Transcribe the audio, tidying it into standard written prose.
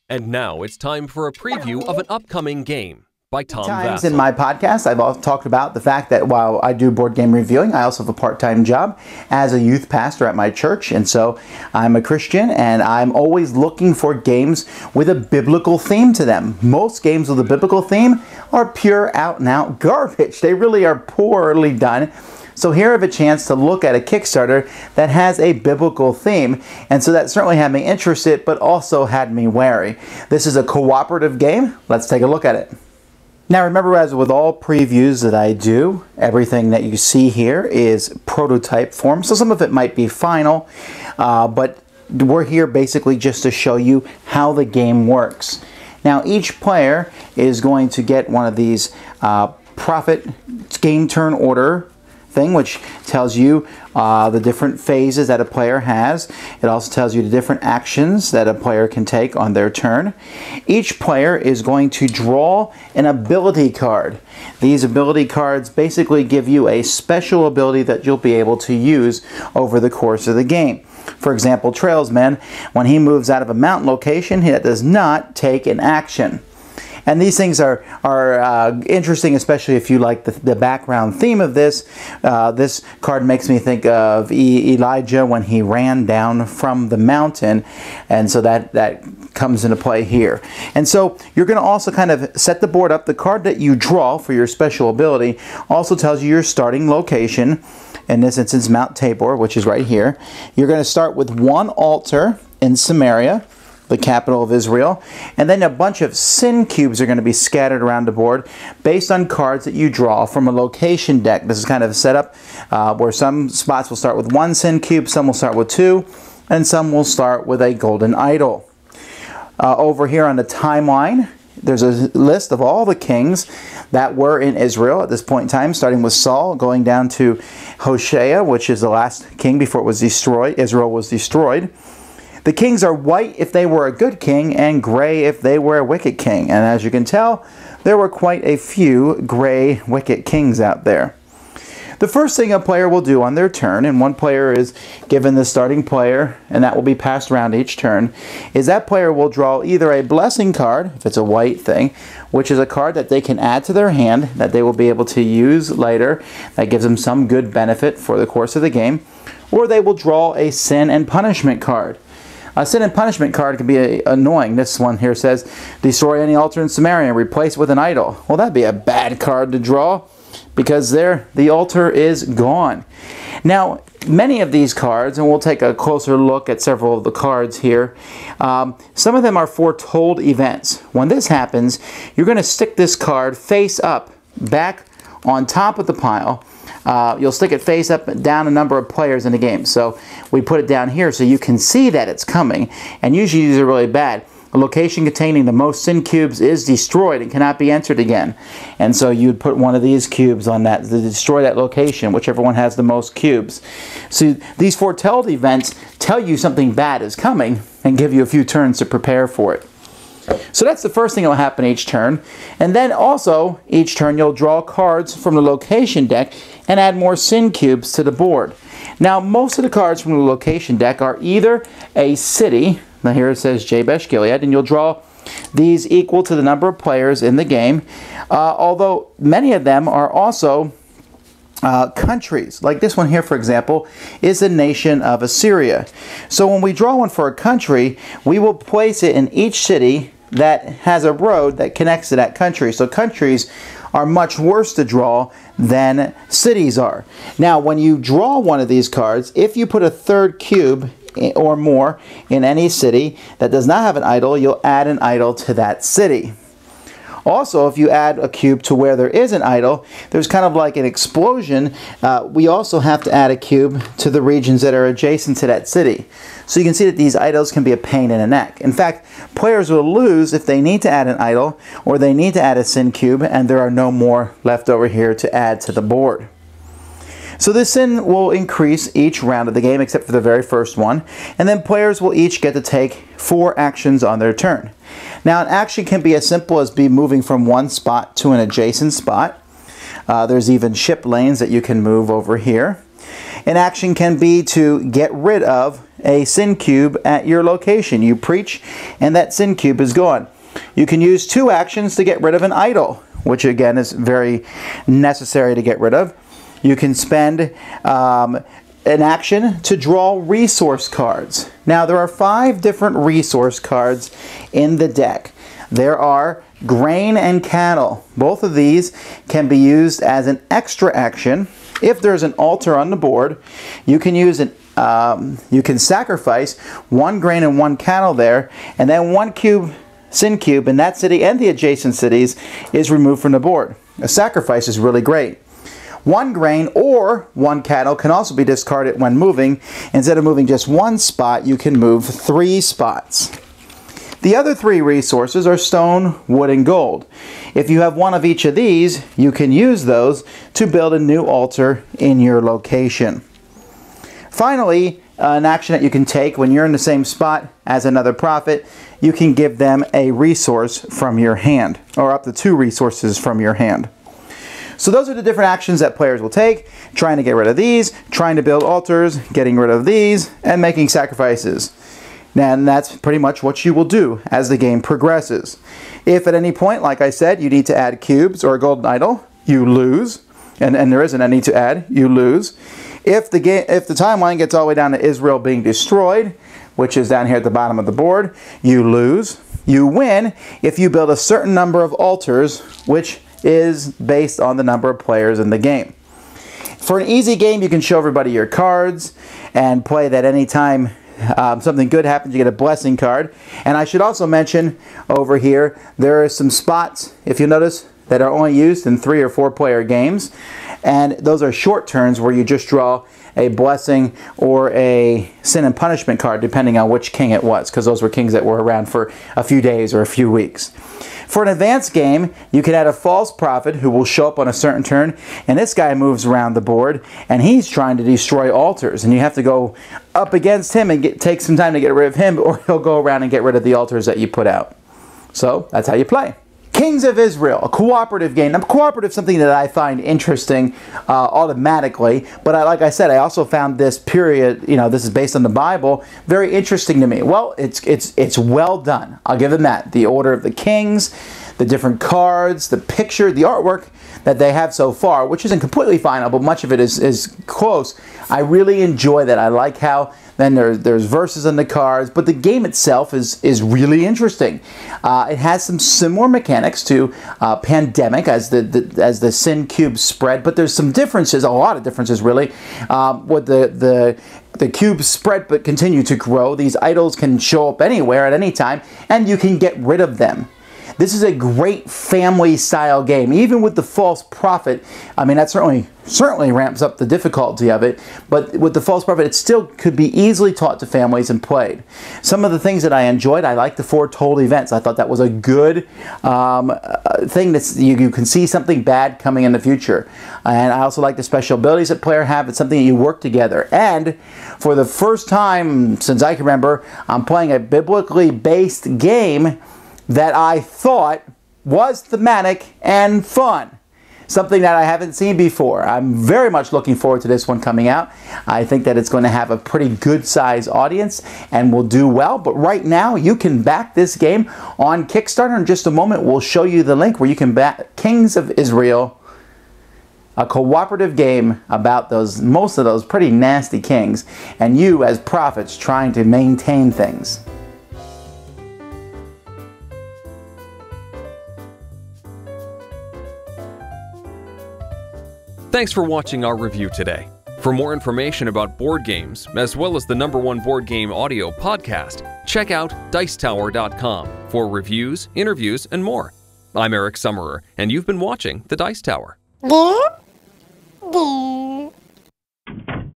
And now it's time for a preview of an upcoming game by Tom Times Vasel. in my podcast, I've also talked about the fact that while I do board game reviewing, I also have a part-time job as a youth pastor at my church. And so I'm a Christian, and I'm always looking for games with a biblical theme to them. Most games with a biblical theme are pure out-and-out garbage. They really are poorly done. So here I have a chance to look at a Kickstarter that has a biblical theme, and so that certainly had me interested, but also had me wary. This is a cooperative game. Let's take a look at it. Now remember, as with all previews that I do, everything that you see here is prototype form, so some of it might be final, but we're here basically just to show you how the game works. Now each player is going to get one of these profit game turn order thing, which tells you the different phases that a player has. It also tells you the different actions that a player can take on their turn. Each player is going to draw an ability card. These ability cards basically give you a special ability that you'll be able to use over the course of the game. For example, Trailsman, when he moves out of a mountain location, he does not take an action. And these things are interesting, especially if you like the background theme of this. This card makes me think of Elijah when he ran down from the mountain, and so that comes into play here. And so you're going to also kind of set the board up. The card that you draw for your special ability also tells you your starting location. In this instance, Mount Tabor, which is right here. You're going to start with one altar in Samaria, the capital of Israel, and then a bunch of sin cubes are going to be scattered around the board based on cards that you draw from a location deck. This is kind of set up where some spots will start with one sin cube, some will start with two, and some will start with a golden idol. Over here on the timeline, there's a list of all the kings that were in Israel at this point in time, starting with Saul, going down to Hoshea, which is the last king before it was destroyed. Israel was destroyed. The kings are white if they were a good king, and gray if they were a wicked king. And as you can tell, there were quite a few gray, wicked kings out there. The first thing a player will do on their turn, and one player is given the starting player, and that will be passed around each turn, is that player will draw either a blessing card, if it's a white thing, which is a card that they can add to their hand that they will be able to use later, that gives them some good benefit for the course of the game, or they will draw a sin and punishment card. A sin and punishment card can be annoying. This one here says, destroy any altar in Samaria and replace it with an idol. Well, that'd be a bad card to draw because there the altar is gone. Now, many of these cards, and we'll take a closer look at several of the cards here, some of them are foretold events. When this happens, you're going to stick this card face up, back on top of the pile. You'll stick it face up and down a number of players in the game. So we put it down here so you can see that it's coming. And usually these are really bad. A location containing the most sin cubes is destroyed and cannot be entered again. And so you'd put one of these cubes on that to destroy that location, whichever one has the most cubes. So these foretold events tell you something bad is coming and give you a few turns to prepare for it. So that's the first thing that will happen each turn. And then also, each turn you'll draw cards from the location deck and add more sin cubes to the board. Now, most of the cards from the location deck are either a city, now here it says Jabesh Gilead, and you'll draw these equal to the number of players in the game, although many of them are also countries. Like this one here, for example, is the nation of Assyria. So when we draw one for a country, we will place it in each city that has a road that connects to that country. So countries are much worse to draw than cities are. Now, when you draw one of these cards, if you put a third cube or more in any city that does not have an idol, you'll add an idol to that city. Also, if you add a cube to where there is an idol, there's kind of like an explosion. We also have to add a cube to the regions that are adjacent to that city. So you can see that these idols can be a pain in the neck. In fact, players will lose if they need to add an idol or they need to add a sin cube and there are no more left over here to add to the board. So this sin will increase each round of the game except for the very first one, and then players will each get to take 4 actions on their turn. Now, an action can be as simple as moving from one spot to an adjacent spot. There's even ship lanes that you can move over here. An action can be to get rid of a sin cube at your location. You preach and that sin cube is gone. You can use 2 actions to get rid of an idol, which again is very necessary to get rid of. You can spend an action to draw resource cards. Now there are 5 different resource cards in the deck. There are grain and cattle. Both of these can be used as an extra action. If there's an altar on the board, you can use an you can sacrifice 1 grain and 1 cattle there, and then 1 sin cube in that city and the adjacent cities is removed from the board. A sacrifice is really great. 1 grain or 1 cattle can also be discarded when moving. Instead of moving just 1 spot, you can move 3 spots. The other 3 resources are stone, wood, and gold. If you have 1 of each of these, you can use those to build a new altar in your location. Finally, an action that you can take when you're in the same spot as another prophet, you can give them a resource from your hand, or up to 2 resources from your hand. So those are the different actions that players will take: trying to get rid of these, trying to build altars, getting rid of these, and making sacrifices. And that's pretty much what you will do as the game progresses. If at any point, like I said, you need to add cubes or a golden idol, you lose. And there isn't any to add, you lose. If the timeline gets all the way down to Israel being destroyed, which is down here at the bottom of the board, you lose. You win if you build a certain number of altars, which is based on the number of players in the game. For an easy game, you can show everybody your cards and play that anytime something good happens, you get a blessing card. And I should also mention over here, there are some spots, if you notice, that are only used in 3 or 4 player games. And those are short turns where you just draw a blessing or a sin and punishment card, depending on which king it was, because those were kings that were around for a few days or a few weeks. For an advanced game, you can add a false prophet who will show up on a certain turn, and this guy moves around the board, and he's trying to destroy altars, and you have to go up against him and take some time to get rid of him, or he'll go around and get rid of the altars that you put out. So that's how you play. Kings of Israel, a cooperative game. Now, cooperative is something that I find interesting automatically, but like I said, I also found this period, this is based on the Bible, very interesting to me. Well, it's well done. I'll give them that. The order of the kings, the different cards, the picture, the artwork that they have so far, which isn't completely final, but much of it is close. I really enjoy that. I like how then there's verses on the cards, but the game itself is really interesting. It has some similar mechanics to Pandemic as the sin cube spread, but there's some differences, a lot of differences really, with the cubes spread but continue to grow. These idols can show up anywhere at any time, and you can get rid of them. This is a great family-style game. Even with the false prophet, I mean, that certainly ramps up the difficulty of it, but with the false prophet, it still could be easily taught to families and played. Some of the things that I enjoyed, I like the foretold events. I thought that was a good thing that you can see something bad coming in the future. And I also like the special abilities that players have. It's something that you work together. And for the first time since I can remember, I'm playing a biblically based game that I thought was thematic and fun. Something that I haven't seen before. I'm very much looking forward to this one coming out. I think that it's going to have a pretty good size audience and will do well. But right now, you can back this game on Kickstarter. In just a moment, we'll show you the link where you can back Kings of Israel, a cooperative game about most of those pretty nasty kings, and you as prophets trying to maintain things. Thanks for watching our review today. For more information about board games, as well as the #1 board game audio podcast, check out Dicetower.com for reviews, interviews, and more. I'm Eric Summerer, and you've been watching The Dice Tower.